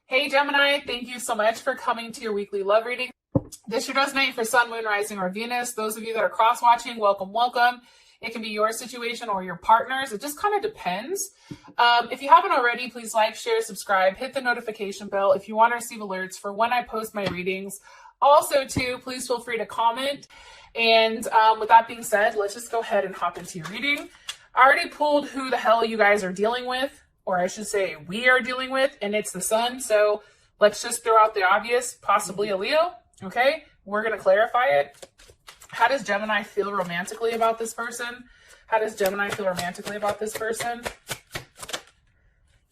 Hey Gemini, thank you so much for coming to your weekly love reading. This should resonate for Sun, Moon, Rising, or Venus. Those of you that are cross-watching, welcome, welcome. It can be your situation or your partner's. It just kind of depends. If you haven't already, please like, share, subscribe, hit the notification bell if you want to receive alerts for when I post my readings. Also, too, please feel free to comment. And with that being said, let's just go ahead and hop into your reading. I already pulled who the hell you guys are dealing with, or I should say we are dealing with, and it's the Sun. So let's just throw out the obvious, possibly a Leo. Okay, we're going to clarify it. How does Gemini feel romantically about this person? How does Gemini feel romantically about this person?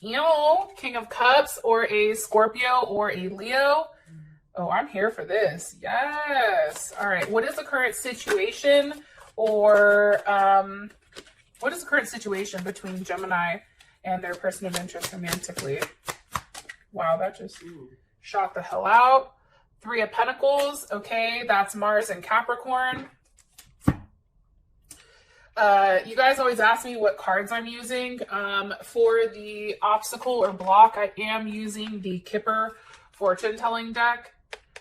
King of Cups, or a Scorpio, or a Leo. Oh, I'm here for this. Yes. All right. What is the current situation, or what is the current situation between Gemini and their person of interest romantically? Wow, that just shot the hell out. 3 of Pentacles. Okay, that's Mars and Capricorn. You guys always ask me what cards I'm using. For the obstacle or block, I am using the Kipper fortune telling deck.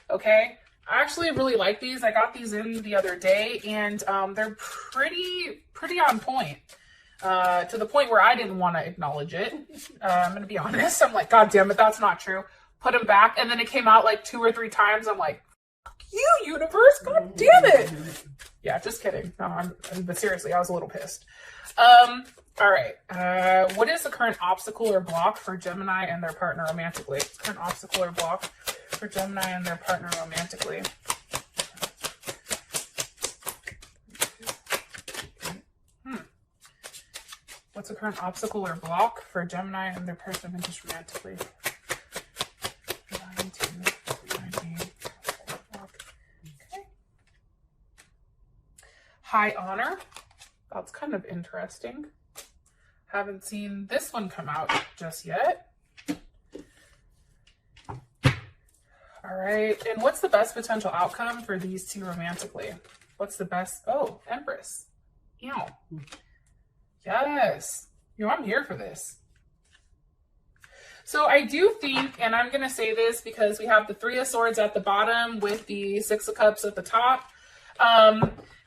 Okay, I actually really like these. I got these in the other day, and they're pretty on point. To the point where I didn't want to acknowledge it. I'm going to be honest. I'm like, God damn it, that's not true. Put them back, and then it came out like 2 or 3 times. I'm like, fuck you, universe, God damn it. Yeah, just kidding. No, but seriously, I was a little pissed. All right. What is the current obstacle or block for Gemini and their partner romantically? Current obstacle or block for Gemini and their partner romantically. What's the current obstacle or block for Gemini and their person of interest romantically? 9, 2, 9, 8, okay. High honor. That's kind of interesting. Haven't seen this one come out just yet. All right. And what's the best potential outcome for these two romantically? What's the best? Oh, Empress. Ew. Yes. I'm here for this. So I do think, and I'm going to say this because we have the 3 of Swords at the bottom with the 6 of Cups at the top.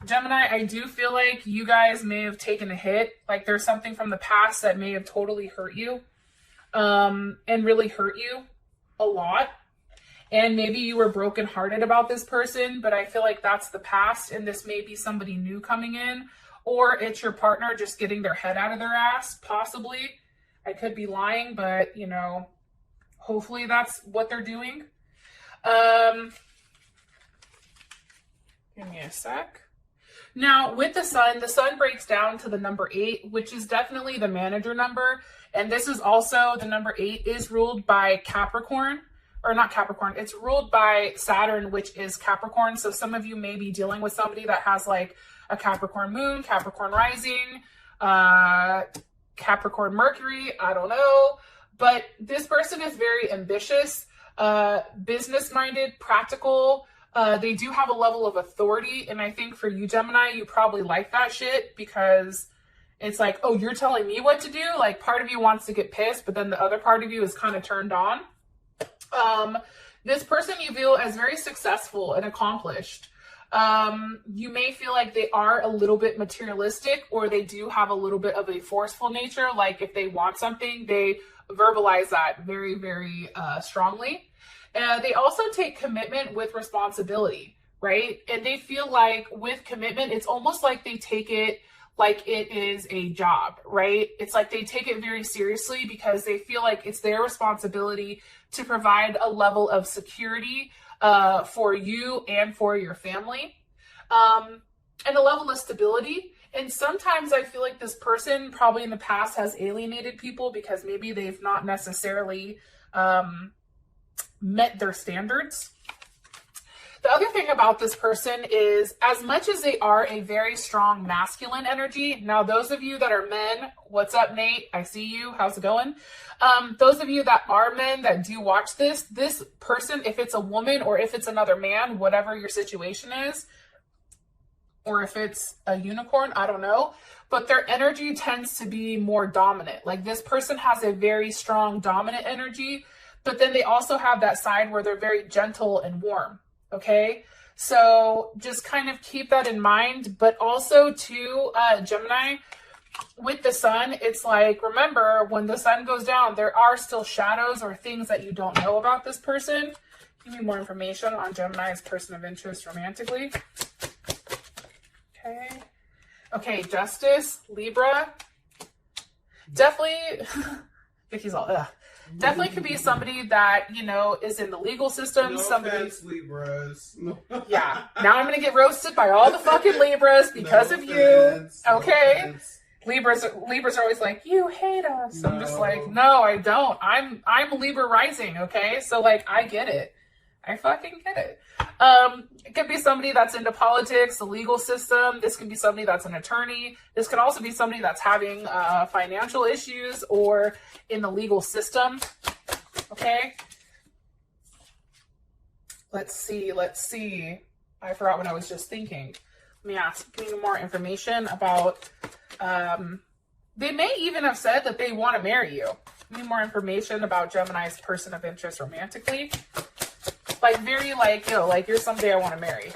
Gemini, I do feel like you guys may have taken a hit. Like there's something from the past that may have totally hurt you, and really hurt you a lot. And maybe you were brokenhearted about this person, but I feel like that's the past, and this may be somebody new coming in. Or it's your partner just getting their head out of their ass, possibly. I could be lying, but, hopefully that's what they're doing. Give me a sec. Now, with the Sun breaks down to the number 8, which is definitely the manager number. And this is also, the number 8 is ruled by Capricorn. Or not Capricorn, it's ruled by Saturn, which is Capricorn. So some of you may be dealing with somebody that has like a Capricorn moon, Capricorn rising, Capricorn Mercury, I don't know. But this person is very ambitious, business-minded, practical. They do have a level of authority. And I think for you, Gemini, you probably like that shit because it's like, oh, you're telling me what to do? Like part of you wants to get pissed, but then the other part of you is kind of turned on. This person you feel as very successful and accomplished. You may feel like they are a little bit materialistic, or they do have a little bit of a forceful nature. Like if they want something, they verbalize that very, very strongly. They also take commitment with responsibility, right? And they feel like with commitment, it's almost like they take it like it is a job, right? It's like they take it very seriously because they feel like it's their responsibility to provide a level of security for you and for your family, and a level of stability. And sometimes I feel like this person probably in the past has alienated people because maybe they've not necessarily met their standards. The other thing about this person is, as much as they are a very strong masculine energy, now those of you that are men, what's up, Nate? I see you. How's it going? Those of you that are men that do watch this person, if it's a woman or if it's another man, whatever your situation is, or if it's a unicorn, I don't know, but their energy tends to be more dominant. Like this person has a very strong dominant energy. but then they also have that side where they're very gentle and warm. Okay. So just kind of keep that in mind. But also too, Gemini, with the sun, it's like, remember, when the sun goes down, there are still shadows or things that you don't know about this person. Give me more information on Gemini's person of interest romantically. Okay. Okay, Justice, Libra. Definitely, Vicky's all, ugh. Definitely could be somebody that, you know, is in the legal system. No somebody, offense, Libras. Yeah. Now I'm going to get roasted by all the fucking Libras because of offense, you. Okay. No offense. Libras are always like, you hate us. I'm just like, no, I don't. I'm Libra rising, okay? So like, I get it. I fucking get it. It could be somebody that's into politics, the legal system. This could be somebody that's an attorney. This could also be somebody that's having financial issues or in the legal system. Okay. Let's see. I forgot what I was just thinking. Let me ask, give me more information about, they may even have said that they want to marry you. Give me more information about Gemini's person of interest romantically. Like very like, you know, like you're somebody I want to marry.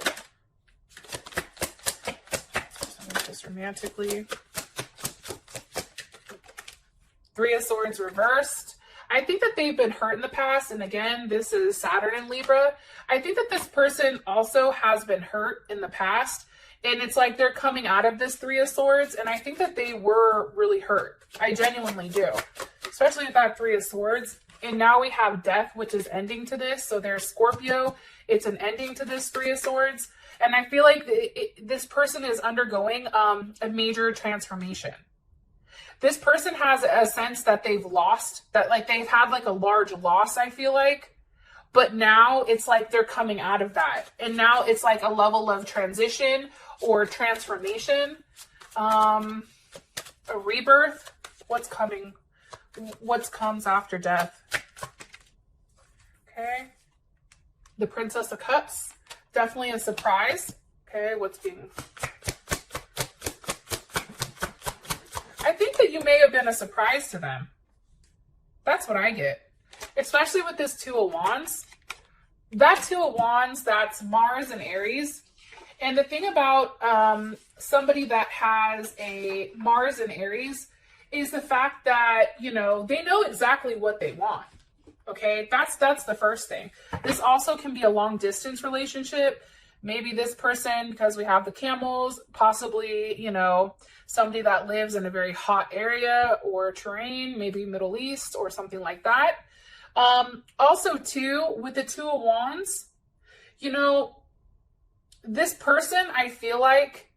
Just romantically. Three of Swords reversed. I think that they've been hurt in the past. And again, this is Saturn in Libra. I think that this person also has been hurt in the past. And it's like they're coming out of this Three of Swords. And I think that they were really hurt. I genuinely do. Especially with that Three of Swords. And now we have Death, which is ending to this. So there's Scorpio. It's an ending to this Three of Swords. And I feel like this person is undergoing a major transformation. This person has a sense that they've lost, that like they've had like a large loss, I feel like. But now it's like they're coming out of that. And now it's like a level of transition or transformation. A rebirth. What's coming? What comes after death? Okay. The Princess of Cups. Definitely a surprise. Okay, what's being... I think that you may have been a surprise to them. That's what I get. Especially with this Two of Wands. That Two of Wands, that's Mars and Aries. And the thing about somebody that has a Mars and Aries is the fact that, you know, they know exactly what they want. Okay, that's the first thing. This also can be a long distance relationship. Maybe this person, because we have the camels, possibly, you know, somebody that lives in a very hot area or terrain, maybe Middle East or something like that. Also too, with the Two of Wands, you know, this person, I feel like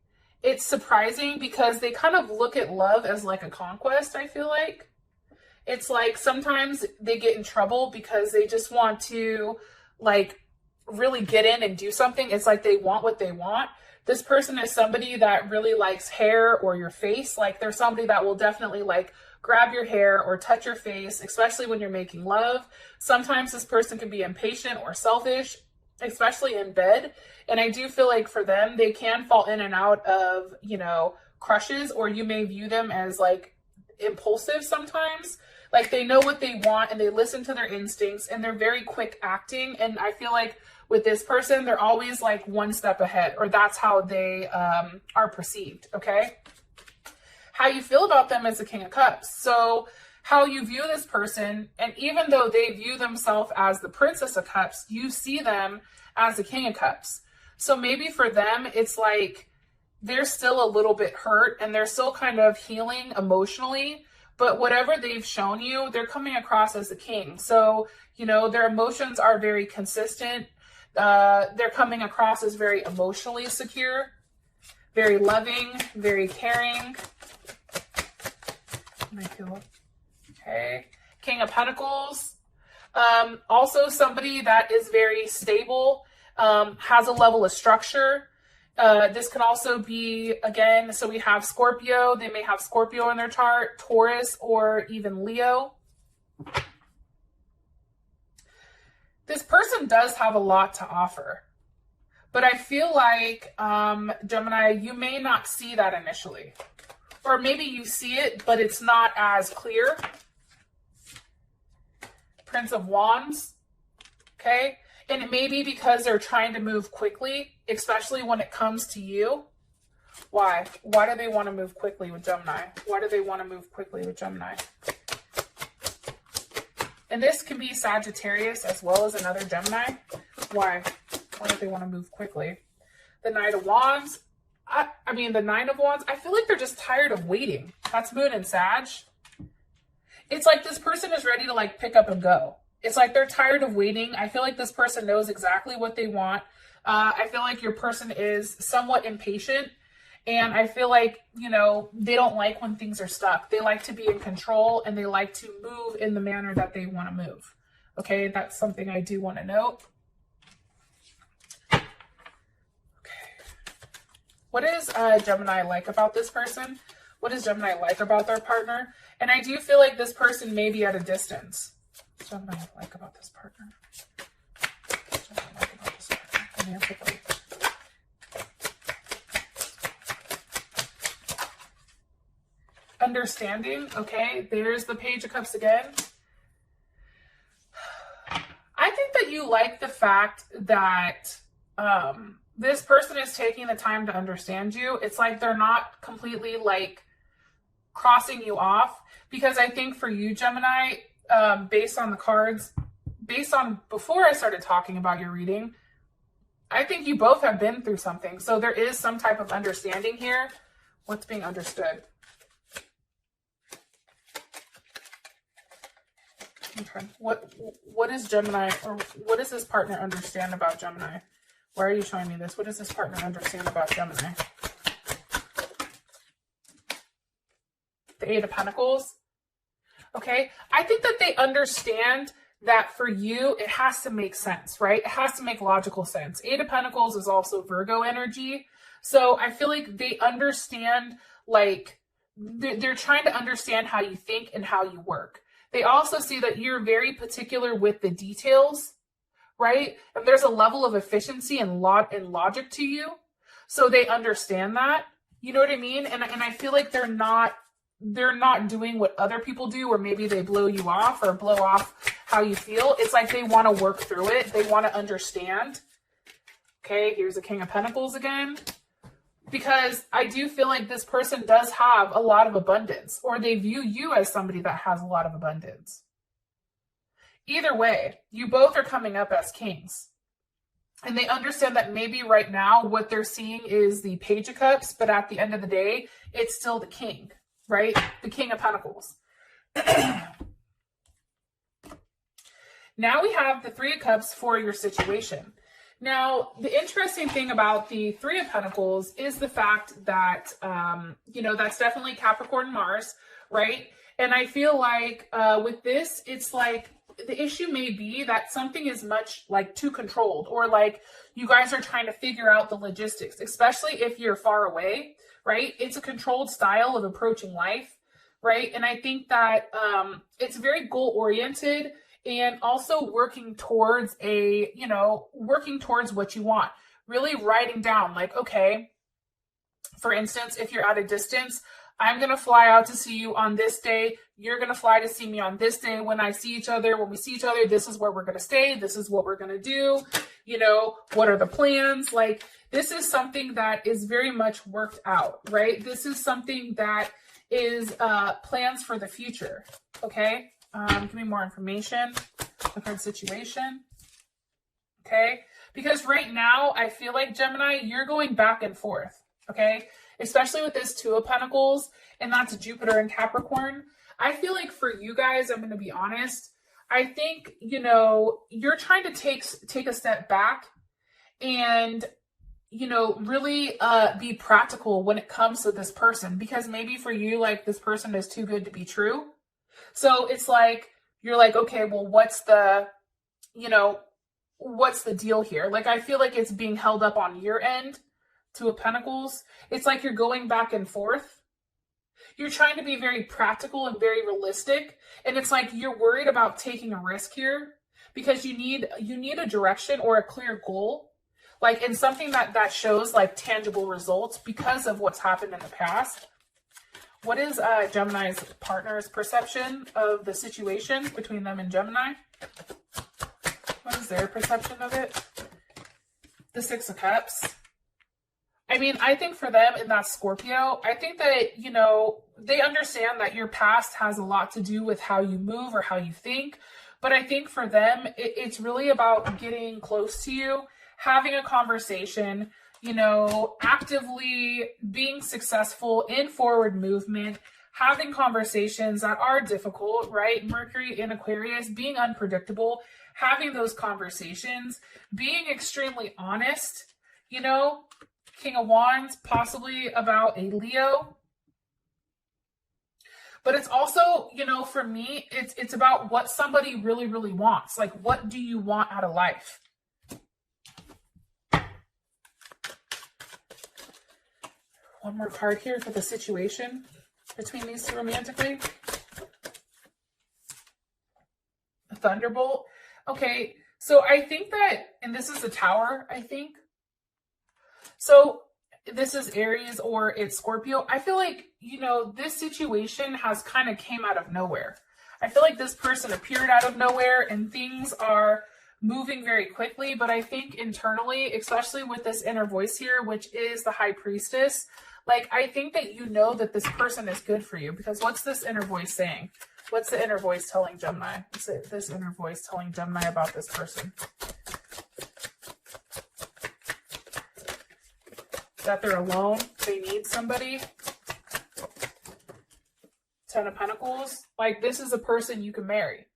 it's surprising because they kind of look at love as like a conquest, I feel like. It's like sometimes they get in trouble because they just want to like really get in and do something. It's like they want what they want. This person is somebody that really likes hair or your face. Like they're somebody that will definitely like grab your hair or touch your face, especially when you're making love. Sometimes this person can be impatient or selfish, especially in bed. And I do feel like for them, they can fall in and out of, you know, crushes, or you may view them as like impulsive sometimes. Like they know what they want and they listen to their instincts and they're very quick acting. And I feel like with this person, they're always like one step ahead, or that's how they are perceived. Okay. How you feel about them as the King of Cups. So how you view this person, and even though they view themselves as the Princess of Cups, you see them as the King of Cups. So maybe for them, it's like they're still a little bit hurt and they're still kind of healing emotionally, but whatever they've shown you, they're coming across as the king. So, you know, their emotions are very consistent. They're coming across as very emotionally secure, very loving, very caring. Okay. King of Pentacles. Also somebody that is very stable, has a level of structure. This can also be, again, so we have Scorpio. They may have Scorpio in their chart, Taurus, or even Leo. This person does have a lot to offer. But I feel like, Gemini, you may not see that initially. Or maybe you see it, but it's not as clear. Prince of Wands, okay? And it may be because they're trying to move quickly, especially when it comes to you. Why? Why do they want to move quickly with Gemini? Why do they want to move quickly with Gemini? And this can be Sagittarius as well as another Gemini. Why? Why do they want to move quickly? The Knight of Wands. I mean, the Nine of Wands. I feel like they're just tired of waiting. That's Moon and Sag. It's like this person is ready to like pick up and go. It's like they're tired of waiting. I feel like this person knows exactly what they want. I feel like your person is somewhat impatient. And I feel like, you know, they don't like when things are stuck. They like to be in control and they like to move in the manner that they want to move. Okay, that's something I do want to note. Okay. What is Gemini like about this person? What does Gemini like about their partner? And I do feel like this person may be at a distance. What does Gemini like about this partner? What does Gemini like about this partner? Let me have a look. Understanding. Okay, there's the Page of Cups again. I think that you like the fact that this person is taking the time to understand you. It's like they're not completely like crossing you off, because I think for you, Gemini, based on the cards, based on before I started talking about your reading, I think you both have been through something. So there is some type of understanding here. What's being understood? Okay. What is Gemini, or what does this partner understand about Gemini? Why are you showing me this? What does this partner understand about Gemini? The Eight of Pentacles. Okay. I think that they understand that for you, it has to make sense, right? It has to make logical sense. Eight of Pentacles is also Virgo energy. So I feel like they understand, like, they're trying to understand how you think and how you work. They also see that you're very particular with the details, right? And there's a level of efficiency and logic to you. So they understand that. You know what I mean? And I feel like they're not doing what other people do, where maybe they blow you off or blow off how you feel. It's like they want to work through it. They want to understand. Okay, here's the King of Pentacles again. Because I do feel like this person does have a lot of abundance, or they view you as somebody that has a lot of abundance. Either way, you both are coming up as kings. And they understand that maybe right now what they're seeing is the Page of Cups, but at the end of the day, it's still the king, right? The King of Pentacles. Now we have the Three of Cups for your situation. Now, the interesting thing about the Three of Pentacles is the fact that, you know, that's definitely Capricorn Mars, right? And I feel like with this, it's like the issue may be that something is much like too controlled, or like you guys are trying to figure out the logistics, especially if you're far away, right? It's a controlled style of approaching life, right? And I think that it's very goal oriented. And also working towards working towards what you want. Really writing down, like, okay, for instance, if you're at a distance, I'm going to fly out to see you on this day. You're going to fly to see me on this day. When we see each other, this is where we're going to stay. This is what we're going to do. You know, what are the plans? Like, this is something that is very much worked out, right? This is something that is plans for the future, okay? Give me more information, the current situation, okay? Because right now, I feel like, Gemini, you're going back and forth, okay? Especially with this Two of Pentacles, and that's Jupiter and Capricorn. I feel like for you guys, I'm going to be honest, I think, you know, you're trying to take a step back and, you know, really be practical when it comes to this person. Because maybe for you, like, this person is too good to be true. So it's like, you're like, okay, well, what's the deal here? Like, I feel like it's being held up on your end, Two of Pentacles. It's like you're going back and forth. You're trying to be very practical and very realistic. And it's like you're worried about taking a risk here because you need a direction or a clear goal. Like, in something that shows like tangible results because of what's happened in the past. What is Gemini's partner's perception of the situation between them and Gemini? What is their perception of it? The Six of Cups. I mean, I think for them, and that's Scorpio, I think that, you know, they understand that your past has a lot to do with how you move or how you think. But I think for them, it's really about getting close to you, having a conversation, you know, actively being successful in forward movement, having conversations that are difficult, right? Mercury in Aquarius, being unpredictable, having those conversations, being extremely honest, you know, King of Wands, possibly about a Leo. But it's also, you know, for me, it's about what somebody really, really wants. Like, what do you want out of life? One more card here for the situation between these two romantically. A Thunderbolt. Okay, so I think that, and this is the Tower, I think. So this is Aries or it's Scorpio. I feel like, you know, this situation has kind of came out of nowhere. I feel like this person appeared out of nowhere and things are moving very quickly. But I think internally, especially with this inner voice here, which is the High Priestess, like, I think that you know that this person is good for you, because what's this inner voice saying? What's the inner voice telling Gemini? What's this inner voice telling Gemini about this person? That they're alone, they need somebody. Ten of Pentacles. Like, this is a person you can marry.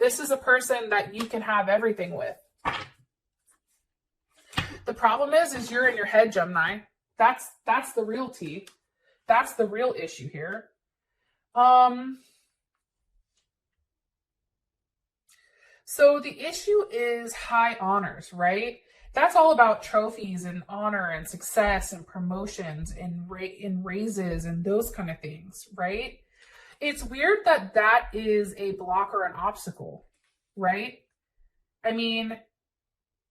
This is a person that you can have everything with. The problem is you're in your head, Gemini. That's the real tea. That's the real issue here. So the issue is high honors, right? That's all about trophies and honor and success and promotions and raises and those kind of things, right? It's weird that that is a block or an obstacle, right? I mean,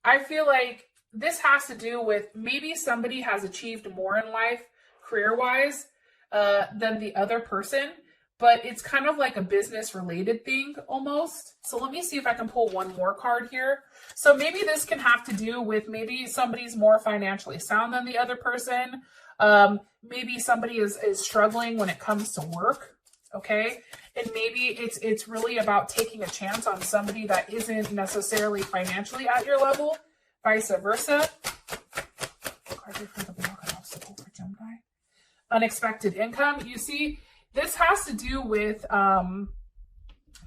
I feel like this has to do with maybe somebody has achieved more in life career-wise than the other person, but it's kind of like a business-related thing almost. So let me see if I can pull one more card here. So maybe this can have to do with maybe somebody's more financially sound than the other person. Maybe somebody is struggling when it comes to work, okay? And maybe it's really about taking a chance on somebody that isn't necessarily financially at your level, vice versa. Card for the block and obstacle for Gemini. Unexpected income. You see, this has to do with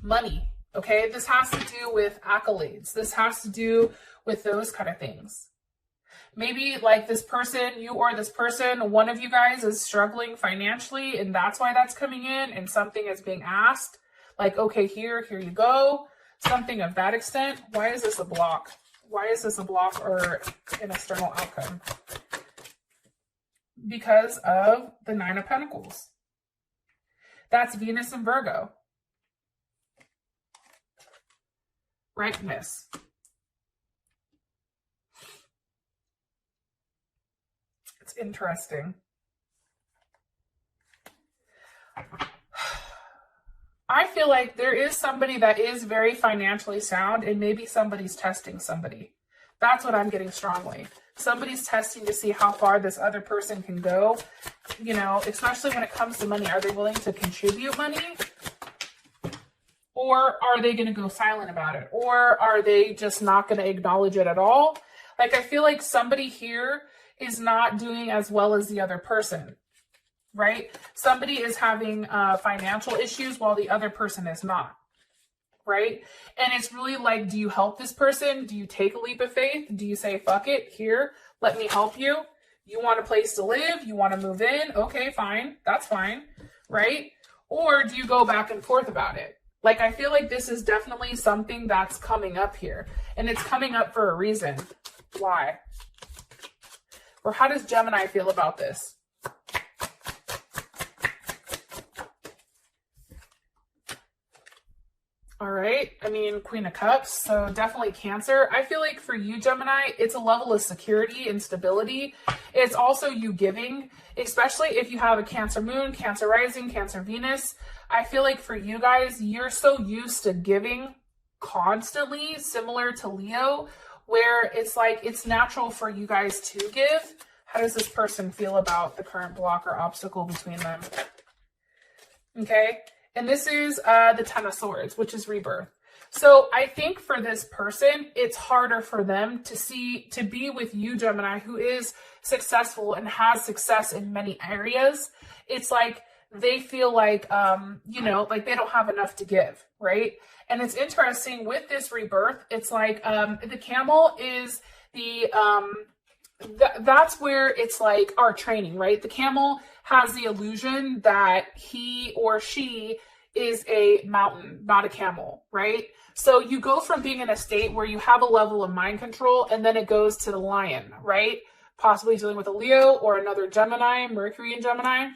money, okay? This has to do with accolades. This has to do with those kind of things. Maybe like this person, you or this person, one of you guys is struggling financially and that's why that's coming in and something is being asked. Like, okay, here you go. Something of that extent. Why is this a block? Why is this a block or an external outcome? Because of the Nine of Pentacles. That's Venus and Virgo. Ripeness. It's interesting. I feel like there is somebody that is very financially sound and maybe somebody's testing somebody. That's what I'm getting strongly. Somebody's testing to see how far this other person can go, you know, especially when it comes to money. Are they willing to contribute money? Or are they going to go silent about it? Or are they just not going to acknowledge it at all? Like, I feel like somebody here is not doing as well as the other person, right? Somebody is having financial issues while the other person is not, right? And it's really like, do you help this person? Do you take a leap of faith? Do you say, fuck it, here, let me help you? You want a place to live? You want to move in? Okay, fine. That's fine, right? Or do you go back and forth about it? Like, I feel like this is definitely something that's coming up here. And it's coming up for a reason. Why? Or how does Gemini feel about this? All right. I mean, Queen of Cups. So definitely Cancer. I feel like for you, Gemini, it's a level of security and stability. It's also you giving, especially if you have a Cancer moon, Cancer rising, Cancer Venus. I feel like for you guys, you're so used to giving constantly, similar to Leo, where it's like it's natural for you guys to give. How does this person feel about the current block or obstacle between them? Okay, and this is the Ten of Swords, which is rebirth. So I think for this person, it's harder for them to be with you, Gemini, who is successful and has success in many areas. It's like they feel like, you know, like they don't have enough to give, right? And it's interesting with this rebirth, it's like the camel is the, that's where it's like our training, right? The camel has the illusion that he or she is a mountain, not a camel, right? So you go from being in a state where you have a level of mind control, and then it goes to the lion, right? Possibly dealing with a Leo or another Gemini, Mercury in Gemini.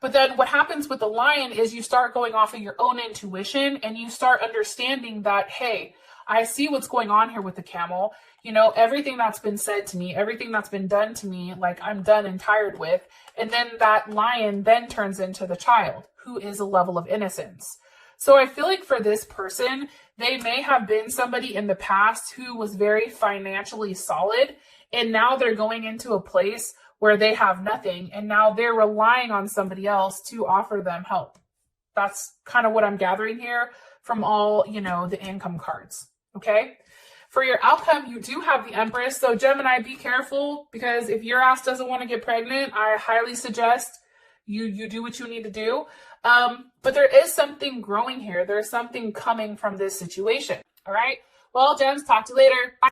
But then what happens with the lion is you start going off of your own intuition, and you start understanding that, hey, I see what's going on here with the camel. You know, everything that's been said to me, everything that's been done to me, like I'm done and tired with. And then that lion then turns into the child, who is a level of innocence. So I feel like for this person, they may have been somebody in the past who was very financially solid, and now they're going into a place where they have nothing, and now they're relying on somebody else to offer them help. That's kind of what I'm gathering here from all, you know, the income cards, okay? For your outcome, you do have the Empress. So Gemini, be careful, because if your ass doesn't want to get pregnant, I highly suggest you do what you need to do. But there is something growing here. There's something coming from this situation. All right. Well, Gems, talk to you later. Bye.